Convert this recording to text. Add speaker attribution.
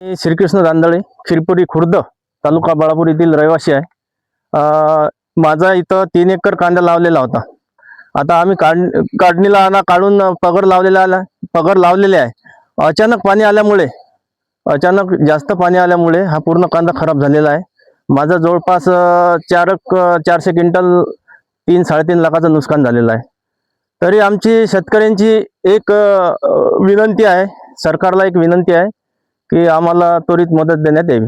Speaker 1: मी श्रीकृष्ण दांदळे, खिरपुरी खुर्द, तालुका बाळापूर येथील रहिवासी आहे. माझा इथं 3 एकर कांदा लावलेला होता. आता आम्ही काढणीला काढून पगर लावलेले आहे. अचानक जास्त पाणी आल्यामुळे हा पूर्ण कांदा खराब झालेला आहे. माझा जवळपास 400 क्विंटल 3-3.5 लाखाचं नुकसान झालेलं आहे. तरी आमची शेतकऱ्यांची एक विनंती आहे, सरकारला एक विनंती आहे की आम्हाला त्वरित मदत देण्यात यावी.